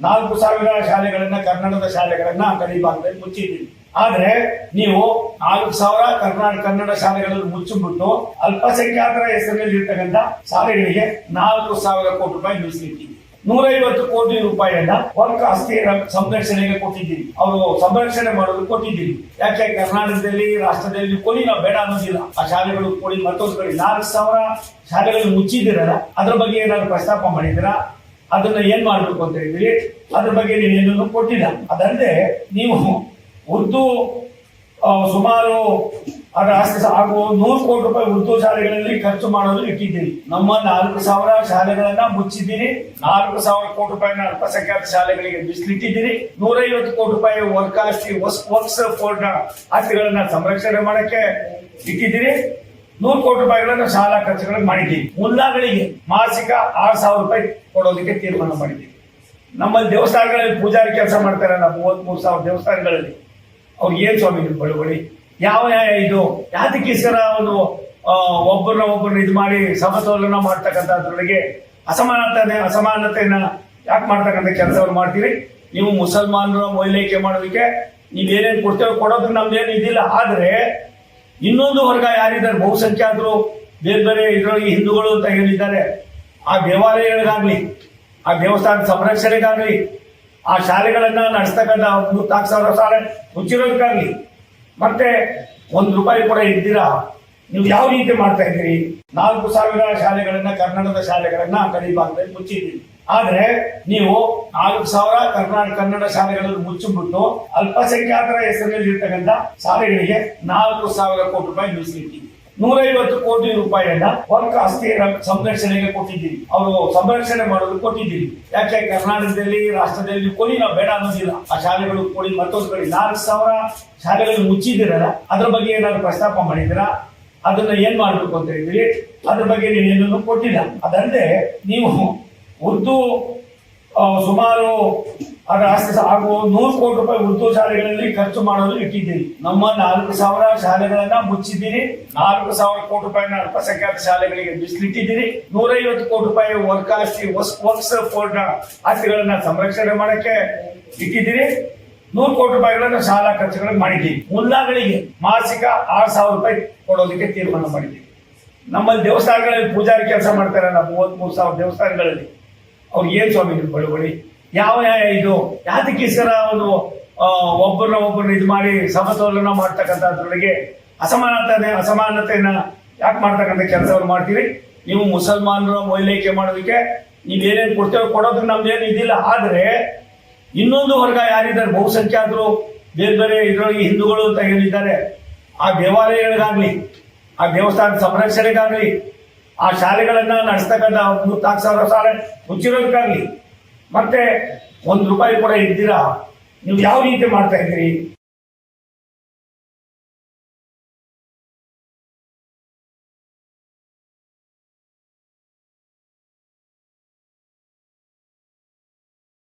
4,000 ಶಾಲೆಗಳನ್ನ ಕನ್ನಡದ ಶಾಲೆಗಳನ್ನ ಗಡಿ ಭಾಗದಲ್ಲಿ ಮುಚ್ಚಿದ್ದೀವಿ. ಆದ್ರೆ ನೀವು 4,000 ಕನ್ನಡ ಶಾಲೆಗಳನ್ನು ಮುಚ್ಚಿಬಿಟ್ಟು ಅಲ್ಪಸಂಖ್ಯಾತರ ಹೆಸರಿನಲ್ಲಿ ಇರ್ತಕ್ಕಂಥ ಶಾಲೆಗಳಿಗೆ 4,000 ಕೋಟಿ ರೂಪಾಯಿ ಮೀಸಲಿಟ್ಟಿದ್ದೀವಿ. 150 ಕೋಟಿ ರೂಪಾಯಿಯನ್ನ ವರ್ಗ ಆಸ್ತಿ ಸಂರಕ್ಷಣೆಗೆ ಕೊಟ್ಟಿದ್ದೀವಿ. ಅವರು ಸಂರಕ್ಷಣೆ ಮಾಡೋದು ಕೊಟ್ಟಿದ್ದೀವಿ. ಯಾಕೆ ಕರ್ನಾಟಕದಲ್ಲಿ ರಾಷ್ಟ್ರದಲ್ಲಿ ಕೊಡಿ ನಾವು ಬೇಡ ಅನ್ನೋದಿಲ್ಲ. ಆ ಶಾಲೆಗಳು ಕೊಡಿ ಮತ್ತೊಂದು ಕಡೆ 4,000 ಶಾಲೆಗಳು ಮುಚ್ಚಿದ್ದೀರಲ್ಲ, ಅದ್ರ ಬಗ್ಗೆ ಏನಾದ್ರು ಪ್ರಸ್ತಾಪ ಮಾಡಿದ್ದೀರಾ? ಅದನ್ನ ಏನ್ ಮಾಡ್ಬೇಕು ಅಂತ ಹೇಳಿದ್ರಿ, ಅದ್ರ ಬಗ್ಗೆ ನೀವೇನನ್ನು ಕೊಟ್ಟಿಲ್ಲ. ಅದಲ್ಲದೆ ನೀವು ಉರ್ದು ಸುಮಾರು ಅದರ ಹಾಗೂ 100 ಕೋಟಿ ರೂಪಾಯಿ ಉರ್ದು ಶಾಲೆಗಳಲ್ಲಿ ಖರ್ಚು ಮಾಡೋದು ಇಟ್ಟಿದ್ದೀರಿ. ನಮ್ಮ 4,000 ಶಾಲೆಗಳನ್ನ ಮುಚ್ಚಿದ್ದೀರಿ. 4,000 ಕೋಟಿ ರೂಪಾಯಿನ ಅಲ್ಪಸಂಖ್ಯಾತ ಶಾಲೆಗಳಿಗೆ ಮೀಸಲಿಟ್ಟಿದ್ದೀರಿ. 150 ಕೋಟಿ ರೂಪಾಯಿ ವರ್ಕ್ಸ್ ಫೋರ್ಡ್ ಆಸ್ತಿಗಳನ್ನ ಸಂರಕ್ಷಣೆ ಮಾಡಕ್ಕೆ ಇಟ್ಟಿದ್ದೀರಿ. 100 ಕೋಟಿ ರೂಪಾಯಿಗಳನ್ನ ಶಾಲಾ ಖರ್ಚುಗಳಿಗೆ ಮಾಡಿದ್ದೀವಿ. ಮುಲ್ಲಾಗಳಿಗೆ ಮಾಸಿಕ 6,000 ರೂಪಾಯಿ ಕೊಡೋದಕ್ಕೆ ತೀರ್ಮಾನ ಮಾಡಿದ್ದೀವಿ. ನಮ್ಮಲ್ಲಿ ದೇವಸ್ಥಾನಗಳಲ್ಲಿ ಪೂಜಾರಿ ಕೆಲಸ ಮಾಡ್ತಾರಲ್ಲ, 33,000 ದೇವಸ್ಥಾನಗಳಲ್ಲಿ ಅವ್ರಿಗೆ ಏನ್ ಸ್ವಾಮಿ ಬಳುವಳಿ? ಯಾವ ಇದು ಯಾತಕ್ಕೋಸ್ಕರ ಒಂದು ಒಬ್ಬರನ್ನ ಇದು ಮಾಡಿ ಸಮತೋಲನ ಮಾಡ್ತಕ್ಕಂಥದ್ರೊಳಗೆ ಅಸಮಾನತೆಯನ್ನ ಯಾಕೆ ಮಾಡ್ತಕ್ಕಂಥ ಕೆಲಸವನ್ನು ಮಾಡ್ತೀರಿ? ನೀವು ಮುಸಲ್ಮಾನರ ಓಲೈಕೆ ಮಾಡೋದಕ್ಕೆ ನೀವೇನೇನು ಕೊಡ್ತೇವೆ ಕೊಡೋದು ನಮ್ದೇನು ಇದಿಲ್ಲ. ಆದ್ರೆ ಇನ್ನೊಂದು ವರ್ಗ ಯಾರಿದ್ದಾರೆ, ಬಹುಸಂಖ್ಯಾತರು, ಬೇರೆ ಬೇರೆ ಇದರೊಳಗೆ ಹಿಂದೂಗಳು ಅಂತ ಹೇಳಿದ್ದಾರೆ, ಆ ದೇವಾಲಯಗಳಿಗಾಗ್ಲಿ, ಆ ದೇವಸ್ಥಾನ ಸಂರಕ್ಷಣೆಗಾಗ್ಲಿ, ಆ ಶಾಲೆಗಳನ್ನ ನಡೆಸ್ತಕ್ಕಂಥ 4,000 ಶಾಲೆ ಮುಚ್ಚಿರೋದಕ್ಕಾಗ್ಲಿ, ಮತ್ತೆ ₹1 ಕೂಡ ಇದ್ದೀರಾ? ನೀವು ಯಾವ ರೀತಿ ಮಾಡ್ತಾ ಇದ್ದೀರಿ? 4,000 ಶಾಲೆಗಳನ್ನ ಕನ್ನಡದ ಶಾಲೆಗಳನ್ನ ಗಡಿ ಭಾಗದಲ್ಲಿ ಮುಚ್ಚಿದ್ದೀರಿ. ಆದ್ರೆ ನೀವು 4,000 ಕನ್ನಡ ಶಾಲೆಗಳನ್ನು ಮುಚ್ಚಿಬಿಟ್ಟು ಅಲ್ಪಸಂಖ್ಯಾತರ ಹೆಸರಿನಲ್ಲಿ ಇರ್ತಕ್ಕಂಥ ಶಾಲೆಗಳಿಗೆ 4,000 ಕೋಟಿ ರೂಪಾಯಿ ಮೀಸಲಿಟ್ಟಿದ್ದೀವಿ. 150 ಕೋಟಿ ರೂಪಾಯಿಯನ್ನ ವರ್ಗ ಆಸ್ತಿ ಸಂರಕ್ಷಣೆಗೆ ಕೊಟ್ಟಿದ್ದೀವಿ. ಅವರು ಸಂರಕ್ಷಣೆ ಮಾಡೋದು ಕೊಟ್ಟಿದ್ದೀವಿ. ಯಾಕೆ ಕರ್ನಾಟಕದಲ್ಲಿ ರಾಷ್ಟ್ರದಲ್ಲಿ ಕೊಡಿ ನಾವು ಬೇಡ ಅನ್ನೋದಿಲ್ಲ. ಆ ಶಾಲೆಗಳು ಕೊಡಿ ಮತ್ತೊಂದು ಕಡೆ 4,000 ಶಾಲೆಗಳನ್ನು ಮುಚ್ಚಿದ್ದೀರಲ್ಲ, ಅದ್ರ ಬಗ್ಗೆ ಏನಾದ್ರು ಪ್ರಸ್ತಾಪ ಮಾಡಿದ್ದೀರಾ? ಅದನ್ನ ಏನ್ ಮಾಡ್ಬೇಕು ಅಂತ ಹೇಳಿದ್ರಿ, ಅದ್ರ ಬಗ್ಗೆ ನೀವೇನನ್ನು ಕೊಟ್ಟಿಲ್ಲ. ಅದಲ್ಲದೆ ನೀವು ಉರ್ದು ಸುಮಾರು ಅದರ ಹಾಗೂ 100 ಕೋಟಿ ರೂಪಾಯಿ ಉರ್ದು ಶಾಲೆಗಳಲ್ಲಿ ಖರ್ಚು ಮಾಡೋದು ಇಟ್ಟಿದ್ದೀರಿ. ನಮ್ಮ 4,000 ಶಾಲೆಗಳನ್ನ ಮುಚ್ಚಿದ್ದೀರಿ. 4,000 ಕೋಟಿ ರೂಪಾಯಿನ ಅಲ್ಪಸಂಖ್ಯಾತ ಶಾಲೆಗಳಿಗೆ ಮೀಸಲಿಟ್ಟಿದ್ದೀರಿ. 150 ಕೋಟಿ ರೂಪಾಯಿ ವರ್ಕ್ಸ್ ಫೋರ್ಡ್ ಆಸ್ತಿಗಳನ್ನ ಸಂರಕ್ಷಣೆ ಮಾಡಕ್ಕೆ ಇಟ್ಟಿದ್ದೀರಿ. 100 ಕೋಟಿ ರೂಪಾಯಿಗಳನ್ನ ಶಾಲಾ ಖರ್ಚುಗಳಿಗೆ ಮಾಡಿದ್ದೀವಿ. ಮುಲ್ಲಾಗಳಿಗೆ ಮಾಸಿಕ 6,000 ರೂಪಾಯಿ ಕೊಡೋದಕ್ಕೆ ತೀರ್ಮಾನ ಮಾಡಿದ್ದೀವಿ. ನಮ್ಮಲ್ಲಿ ದೇವಸ್ಥಾನಗಳಲ್ಲಿ ಪೂಜಾರಿ ಕೆಲಸ ಮಾಡ್ತಾರಲ್ಲ, 33,000 ದೇವಸ್ಥಾನಗಳಲ್ಲಿ ಅವ್ರಿಗೆ ಏನ್ ಸ್ವಾಮಿ ಬಳುವಳಿ? ಯಾವ ಇದು ಯಾತಕ್ಕೋಸ್ಕರ ಒಂದು ಒಬ್ಬರನ್ನ ಇದು ಮಾಡಿ ಸಮತೋಲನ ಮಾಡ್ತಕ್ಕಂಥದ್ರೊಳಗೆ ಅಸಮಾನತೆಯನ್ನ ಯಾಕೆ ಮಾಡ್ತಕ್ಕಂಥ ಕೆಲಸವನ್ನು ಮಾಡ್ತೀರಿ? ನೀವು ಮುಸಲ್ಮಾನರ ಓಲೈಕೆ ಮಾಡೋದಕ್ಕೆ ನೀವೇನೇನು ಕೊಡ್ತೇವೆ ಕೊಡೋದಕ್ಕೆ ನಮ್ದೇನು ಇದಿಲ್ಲ. ಆದ್ರೆ ಇನ್ನೊಂದು ವರ್ಗ ಯಾರಿದ್ದಾರೆ, ಬಹುಸಂಖ್ಯಾತರು, ಬೇರೆ ಬೇರೆ ಇದರೊಳಗೆ ಹಿಂದೂಗಳು ಅಂತ ಹೇಳಿದ್ದಾರೆ, ಆ ದೇವಾಲಯಗಳಿಗಾಗ್ಲಿ, ಆ ದೇವಸ್ಥಾನ ಸಂರಕ್ಷಣೆಗಾಗ್ಲಿ, ಆ ಶಾಲೆಗಳನ್ನ ನಡೆಸ್ತಕ್ಕಂಥ 4,000 ಶಾಲೆ ಮುಚ್ಚಿರೋದಕ್ಕಾಗ್ಲಿ, ಮತ್ತೆ ₹1 ಕೂಡ ಇದ್ದೀರಾ? ನೀವು ಯಾವ ರೀತಿ ಮಾಡ್ತಾ ಇದ್ದೀರಿ?